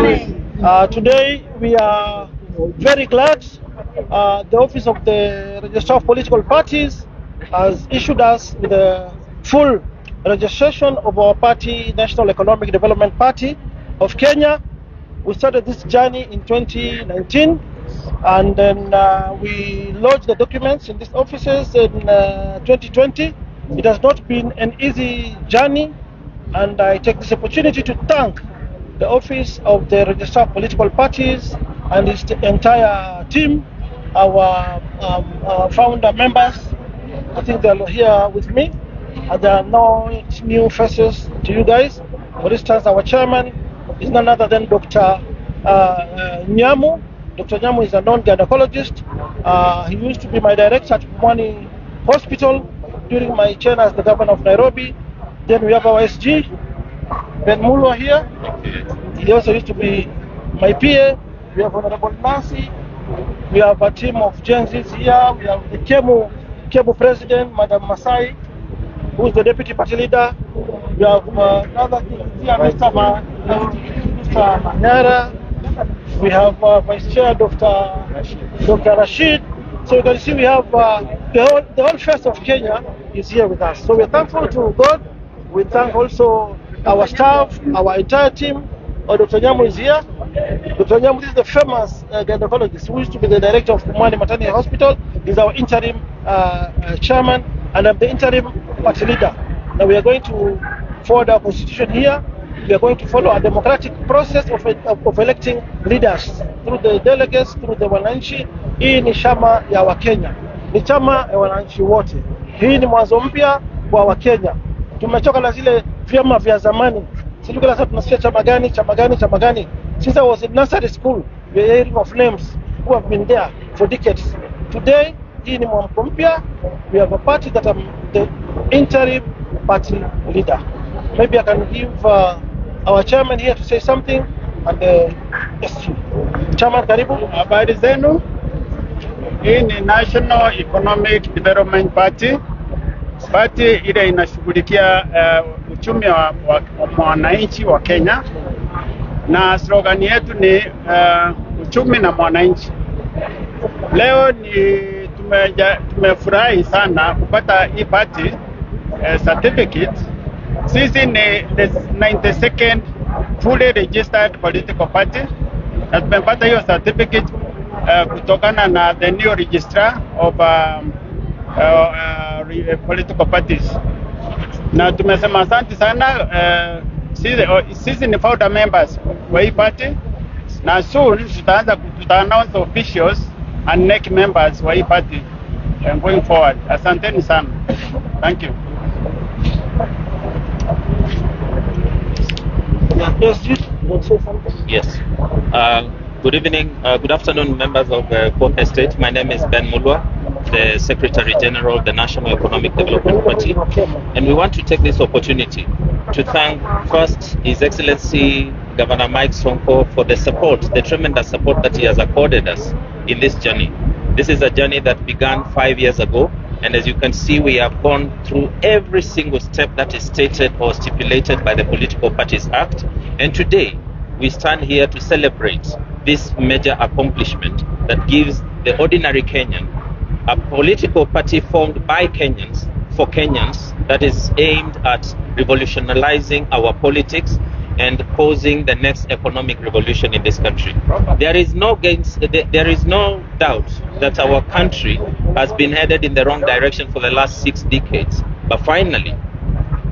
Today we are very glad the Office of the Registrar of Political Parties has issued us with a full registration of our party, National Economic Development Party of Kenya. We started this journey in 2019, and then we lodged the documents in these offices in 2020. It has not been an easy journey, and I take this opportunity to thank the Office of the Registrar of Political Parties and its entire team, our founder members. I think they're here with me, and there are no new faces to you guys. For instance, our chairman is none other than Dr. Nyamu. Dr. Nyamu is a non-gynecologist. He used to be my director at Pumwani Hospital during my tenure as the governor of Nairobi. Then we have our SG, Ben Mulwa here. He also used to be my PA. We have Honorable Nancy. We have a team of Gen Zs here. We have the Kemu president, Madam Masai, who is the deputy party leader. We have another here, Mr. Manyara. We have Vice Chair Dr. Rashid. So you can see we have the whole face of Kenya is here with us. So we're thankful to God. We thank also our staff, our entire team. Dr. Nyamu is here. Dr. Nyamu is the famous gynecologist who used to be the director of Pumwani Maternity Hospital. He's our interim chairman, and I'm the interim party leader. Now we are going to forward our constitution here. We are going to follow a democratic process of electing leaders through the delegates, through the wananchi. Hii ni chama ya Wakenya, ni chama ya wananchi wote. Hii ni mwanzo mpya kwa Wakenya. Tumechoka na zile vyama vya zamani. Sisi sasa tunasikia chama gani. Since I was in nursery school, we are hearing of names who have been there for decades. Today, hii ni mwamko mpya. We have a party that I'm the interim party leader. Maybe I can give our chairman here to say something, and SG. Chairman, karibu. Habari zenu. Hii ni National Economic Development Party. Party ile inashughulikia uchumi wa mwananchi wa Kenya, na slogan yetu ni uchumi na mwananchi. Leo tumefurahi sana kupata hii party certificate. Sisi ni the 92nd fully registered political party, na tumepata hiyo certificate kutokana na the new registrar of political parties. Na tumesema asante sana. Sisi ni founder members wa hii party, na soon tuta announce officials and NEC members wa hii party going forward. Asanteni sana. Thank you. Yes. Good evening, good afternoon, members of Fourth Estate. My name is Ben Mulwa, the Secretary General of the National Economic Development Party, and we want to take this opportunity to thank first His Excellency Governor Mike Sonko for the support, the tremendous support that he has accorded us in this journey. This is a journey that began 5 years ago, and as you can see, we have gone through every single step that is stated or stipulated by the Political Parties Act, and today we stand here to celebrate this major accomplishment that gives the ordinary Kenyan a political party formed by Kenyans for Kenyans that is aimed at revolutionizing our politics and causing the next economic revolution in this country. There is no doubt that our country has been headed in the wrong direction for the last 6 decades. But finally,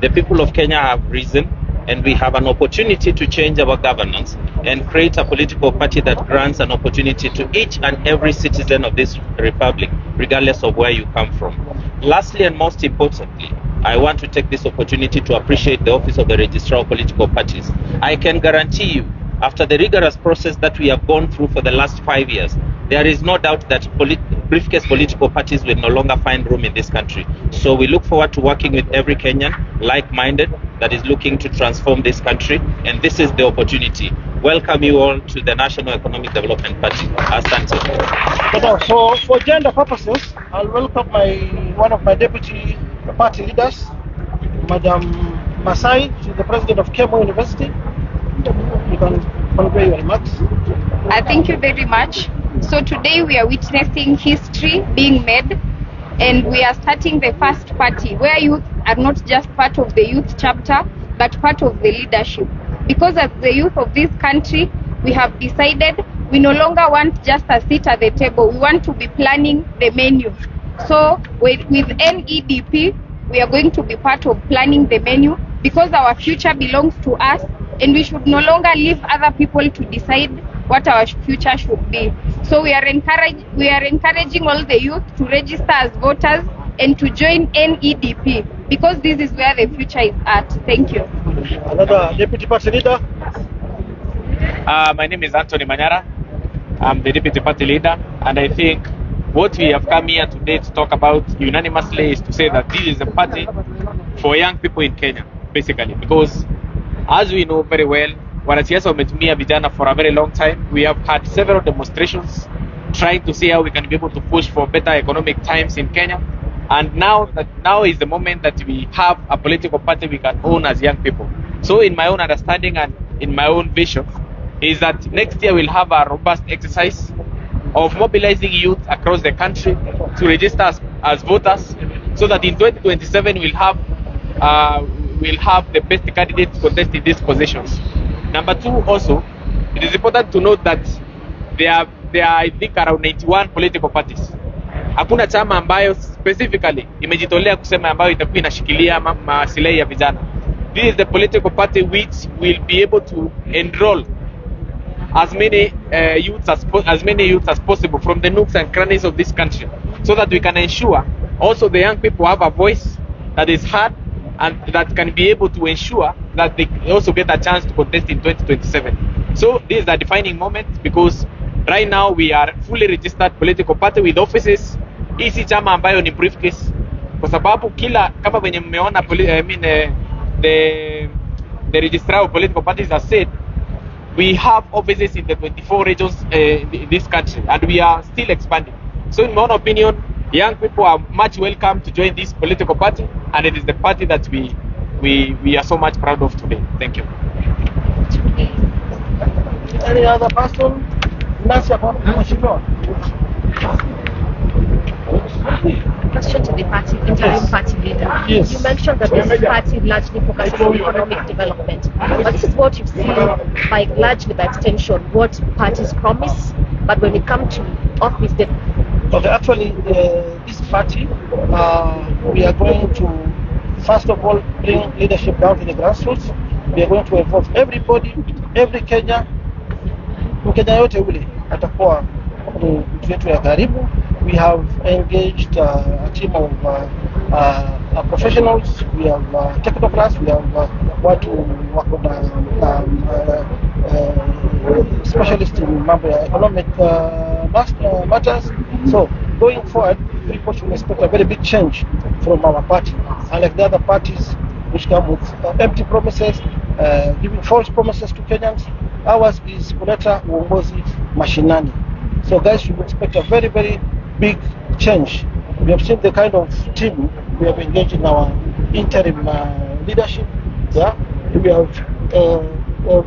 the people of Kenya have risen, and we have an opportunity to change our governance and create a political party that grants an opportunity to each and every citizen of this republic, regardless of where you come from. Lastly, and most importantly, I want to take this opportunity to appreciate the Office of the Registrar of Political Parties. I can guarantee you, after the rigorous process that we have gone through for the last 5 years, there is no doubt that briefcase political parties will no longer find room in this country. So we look forward to working with every Kenyan, like-minded, that is looking to transform this country, and this is the opportunity. Welcome you all to the National Economic Development Party. Asante. So for gender purposes, I'll welcome one of my deputy party leaders, Madam Masai. She's the president of Kemu University. You can convey your remarks. Thank you very much. So today we are witnessing history being made, and we are starting the first party where youth are not just part of the youth chapter but part of the leadership, because as the youth of this country we have decided we no longer want just a seat at the table, we want to be planning the menu. So with NEDP we are going to be part of planning the menu, because our future belongs to us and we should no longer leave other people to decide what our future should be. So we are encouraging all the youth to register as voters and to join NEDP, because this is where the future is at. Thank you. Another deputy party leader. My name is Anthony Manyara. I'm the deputy party leader, and I think what we have come here today to talk about unanimously is to say that this is a party for young people in Kenya, basically, because as we know very well, wanasiasa wametumia vijana for a very long time. We have had several demonstrations trying to see how we can be able to push for better economic times in Kenya, and now is the moment that we have a political party we can own as young people. So in my own understanding and in my own vision is that next year we'll have a robust exercise of mobilizing youth across the country to register as voters, so that in 2027 we'll have the best candidates contest in these positions. Number two, also, it is important to note that there are I think around 91 political parties. Hakuna chama ambayo specifically imejitolea kusema ambayo itakuwa inashikilia maslahi ya vijana. This is the political party which will be able to enroll as many youths as possible from the nooks and crannies of this country, so that we can ensure also the young people have a voice that is heard and that can be able to ensure that they also get a chance to contest in 2027. So this is a defining moment, because right now we are fully registered political party with offices. Hii chama ambayo ni briefcase, kwa sababu kama venye mmeona the registrar of political parties has said, we have offices in the 24 regions in this country, and we are still expanding. So in my own opinion, young people are much welcome to join this political party, and it is the party that we are so much proud of today. Thank you. Any other person? Question to the party, interim party leader. Yes. You mentioned that this party largely focuses on economic development, but this is what you've seen largely by extension what parties promise, but when it comes to office, they... Okay, actually, this party, we are going to, first of all, bring leadership down to the grassroots. We are going to involve everybody, every Mkenya yote ule atakuwa mtu wetu ya karibu. We have engaged a team of professionals. We have technocrats. We have watu wako na specialists in mambo ya economic matters. So going forward, people should expect a very big change from our party, unlike the other parties which come with empty promises, giving false promises to Kenyans. Ours is kuleta uongozi mashinani. So guys should expect a very, very big change. We have seen the kind of team we have engaged in our interim leadership. Yeah, we have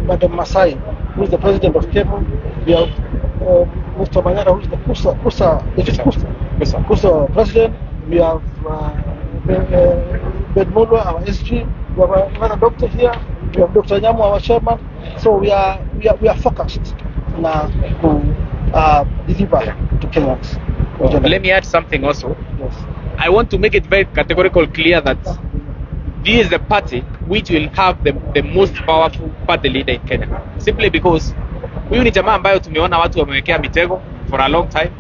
Madam Masai, who is the president of Kemu. We have Mr. Manyara, who is the KUSA president. We have Ben Mulwa, our SG. We have another doctor here. We have Dr. Nyamu, our chairman. So we are focused now to deliver to Kenyans. Let me add something also. Yes. I want to make it very categorical clear that this is the party which will have the most powerful party leader in Kenya. Simply because huyu ni jamaa ambayo tumeona watu wamewekea mitego for a long time.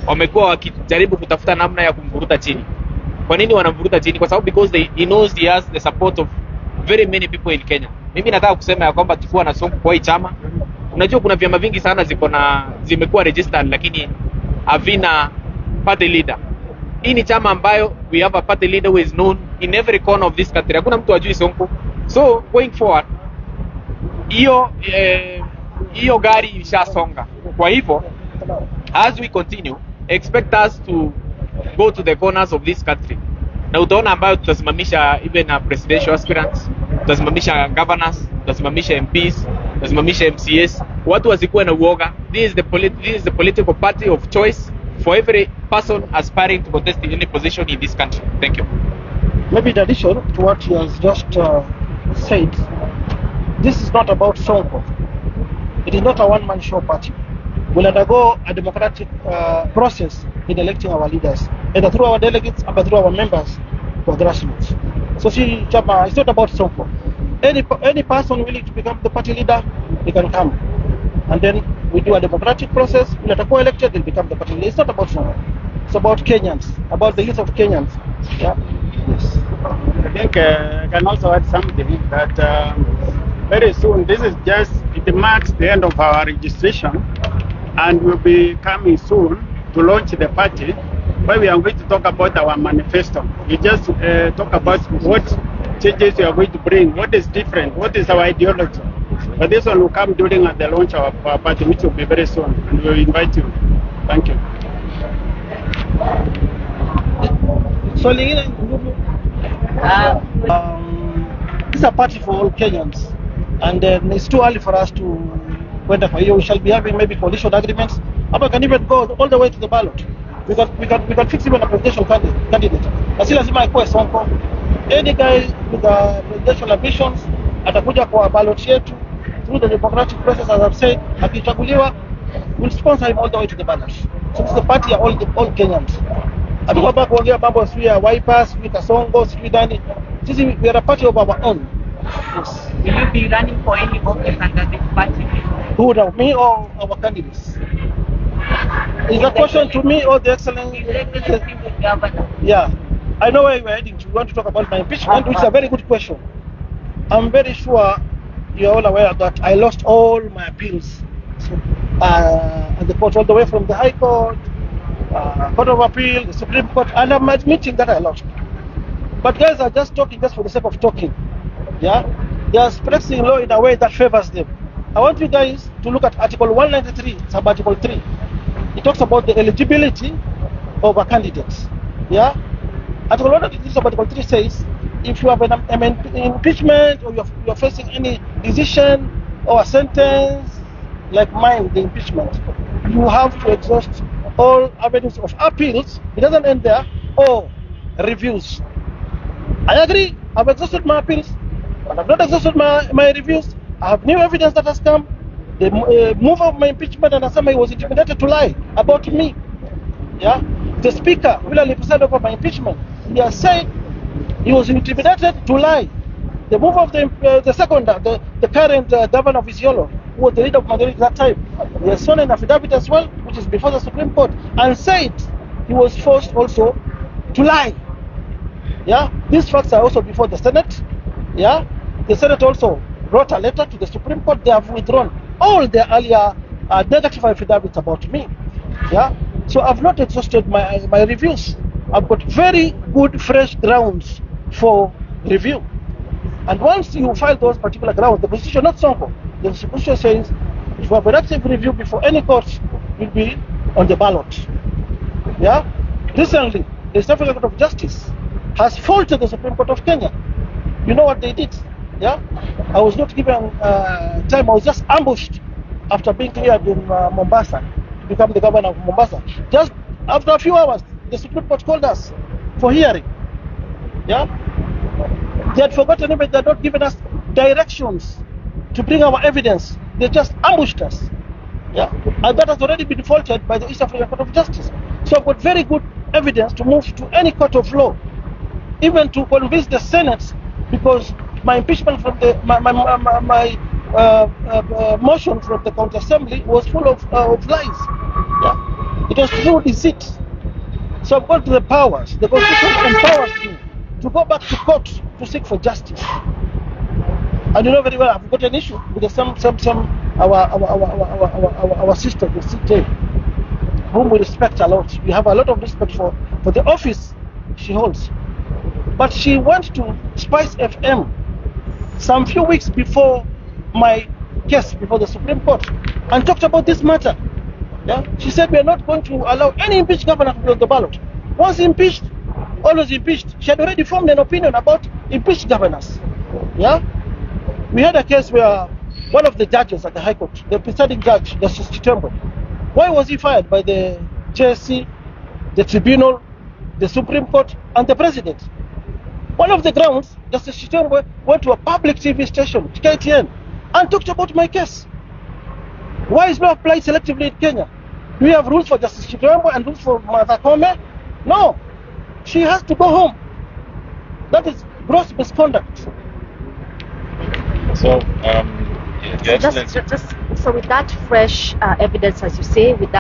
Wamekuwa wakijaribu kutafuta namna ya kumvuruta chini. Kwa nini wanamvuruta chini? Kwa sababu because he knows he has the support of very many people in Kenya. Mimi nataka kusema ya kwamba tukiwa na Sonko kwa hii chama, unajua kuna vyama vingi sana zimekuwa registered lakini havina party leader. Hii ni chama ambayo we have a party leader who is known in every corner of this country. Hakuna mtu ajui Sonko. So going forward, hiyo gari ishasonga. Kwa hivyo, as we continue, expect us to go to the corners of this country. Na utaona ambayo tutasimamisha even presidential aspirants, tutasimamisha governors, tutasimamisha MPs, tutasimamisha MCS, watu wasikuwe na uoga. This is the political party of choice for every person aspiring to contest in any position in this country. Thank you. Maybe in addition to what he has just said, this is not about Sonko. It is not a one-man show party. We'll undergo a democratic process in electing our leaders, either through our delegates or through our members for grassroots. So see, Chama, it's not about Sonko. Any person willing to become the party leader, they can come. And then we do a democratic process. When they are elected, they become the party leader. It's not about Sonko. It's about Kenyans, about the youth of Kenyans. Yeah. Yes. I think I can also add something that very soon, it marks the end of our registration, and we'll be coming soon to launch the party, where we are going to talk about our manifesto. We just talk about what changes we are going to bring, what is different, what is our ideology. But this one will come during the launch of our party, which will be very soon, and we will invite you. Thank you. So, this is a party for all Kenyans, and it's too early for us to went for you. We shall be having maybe coalition agreements, or we can even go all the way to the ballot. We can fix even a presidential candidate. Asi lazima ikuwe Sonko. Any guy with presidential ambitions atakuja kwa ballot yetu through the democratic process, as I've said. Akichaguliwa, we'll sponsor him all the way to the ballot. So this is the party of all Kenyans. Hatuko kuongea mambo sio ya Wipers, sio Kasongo, sio Dani. Sisi we are a party of our own. Yes. Will you be running for any office under this party? Who now, me or our candidates? Is that question to me or the excellent? Governor. Yeah, I know where you are heading to. You want to talk about my impeachment, which is a very good question. I'm very sure you are all aware that I lost all my appeals at the court, all the way from the High Court, Court of Appeal, the Supreme Court, and I'm admitting that I lost. But guys are just talking just for the sake of talking. Yeah, they are expressing law in a way that favors them. I want you guys to look at Article 193, sub-Article 3. It talks about the eligibility of a candidate. Yeah, Article 193, sub-Article 3 says if you have an impeachment or you're facing any decision or a sentence like mine, the impeachment, you have to exhaust all avenues of appeals. It doesn't end there, or reviews. I agree, I've exhausted my appeals, but I've not exhausted my reviews. I have new evidence that has come. The move of my impeachment, and somebody was intimidated to lie about me. Yeah, the speaker, William presided over my impeachment. He has said he was intimidated to lie. The move of the seconder, the current governor of Isiolo, who was the leader of majority at that time, he has sworn an affidavit as well, which is before the Supreme Court, and said he was forced also to lie. Yeah, these facts are also before the Senate. Yeah, the Senate also wrote a letter to the Supreme Court. They have withdrawn all their earlier negative affidavits about me. Yeah, so I've not exhausted my reviews. I've got very good fresh grounds for review. And once you file those particular grounds, the Constitution, not Sonko, the Constitution says if you have an active review before any court, you'll be on the ballot. Yeah, recently the East African Court of Justice has faulted the Supreme Court of Kenya. You know what they did? Yeah, I was not given time. I was just ambushed after being cleared in Mombasa to become the governor of Mombasa. Just after a few hours, the Supreme Court called us for hearing. Yeah, they had forgotten even they had not given us directions to bring our evidence. They just ambushed us. Yeah, and that has already been faulted by the East African Court of Justice. So I've got very good evidence to move to any court of law, even to convince the Senate, because my impeachment from my motion from the county assembly was full of lies. Yeah, it was through deceit. So I've got the powers. The Constitution empowers me to go back to court to seek for justice. And you know very well, I've got an issue with our sister, the CJ, whom we respect a lot. We have a lot of respect for the office she holds. But she went to Spice FM some few weeks before my case before the Supreme Court and talked about this matter. Yeah? She said we are not going to allow any impeached governor to be on the ballot. Once impeached, always impeached. She had already formed an opinion about impeached governors. Yeah? We had a case where one of the judges at the High Court, the presiding judge, Justice Chitembwe. Why was he fired by the JSC, the tribunal, the Supreme Court, and the president? One of the grounds, Justice Chitembwe went to a public TV station, KTN, and talked about my case. Why is law applied selectively in Kenya? Do we have rules for Justice Chitembwe and rules for Martha Koome? No. She has to go home. That is gross misconduct. So, So with that fresh evidence, as you say, with that